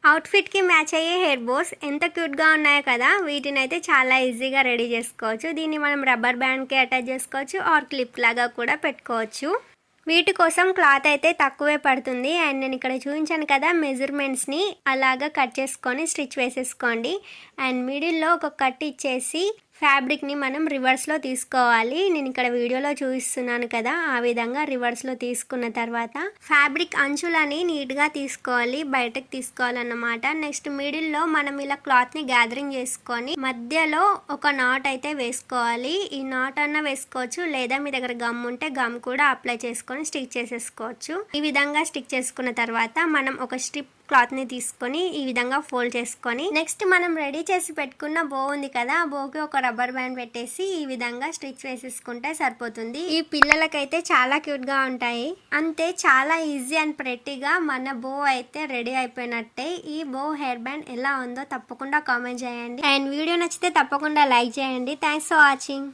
అవుట్ఫిట్కి match అయ్యే hair Bose ఎంత క్యూట్గా ఉన్నాయో కదా. వీటిని అయితే చాలా ఈజీగా రెడీ చేసుకోవచ్చు. దీన్ని మనం రబ్బర్ బ్యాండ్కి అటాచ్ చేసుకోవచ్చు ఆర్ క్లిప్ లాగా కూడా పెట్టుకోవచ్చు. వీటి కోసం క్లాత్ అయితే తక్కువే పడుతుంది. అండ్ నేను ఇక్కడ చూపించాను కదా, మెజర్మెంట్స్ని అలాగా కట్ చేసుకొని స్టిచ్ వేసేసుకోండి. అండ్ మిడిల్లో ఒక కట్ ఇచ్చేసి ఫ్యాబ్రిక్ని మనం రివర్స్లో తీసుకోవాలి. నేను ఇక్కడ వీడియోలో చూపిస్తున్నాను కదా, ఆ విధంగా రివర్స్లో తీసుకున్న తర్వాత ఫ్యాబ్రిక్ అంచులని నీట్గా తీసుకోవాలి, బయటకు తీసుకోవాలన్నమాట. నెక్స్ట్ మిడిల్లో మనం ఇలా క్లాత్ని గ్యాదరింగ్ చేసుకొని మధ్యలో ఒక నాట్ అయితే వేసుకోవాలి. ఈ నాట్ అన్న వేసుకోవచ్చు, లేదా మీ దగ్గర గమ్ ఉంటే గమ్ కూడా అప్లై చేసుకొని స్టిక్ చేసేసుకోవచ్చు. ఈ విధంగా స్టిక్ చేసుకున్న తర్వాత మనం ఒక స్ట్రిప్ క్లాత్ని తీసుకొని ఈ విధంగా ఫోల్డ్ చేసుకొని నెక్స్ట్ మనం రెడీ చేసి పెట్టుకున్న బో ఉంది కదా, ఆ బోకి ఒక రబ్బర్ బ్యాండ్ పెట్టేసి ఈ విధంగా స్టిచ్ వేసేసుకుంటే సరిపోతుంది. ఈ పిల్లలకైతే చాలా క్యూట్గా ఉంటాయి. అంతే, చాలా ఈజీ అండ్ ప్రెట్టీగా మన బో అయితే రెడీ అయిపోయినట్టే. ఈ బో హెయిర్ బ్యాండ్ ఎలా ఉందో తప్పకుండా కామెంట్ చేయండి. అండ్ వీడియో నచ్చితే తప్పకుండా లైక్ చేయండి. Thanks for watching.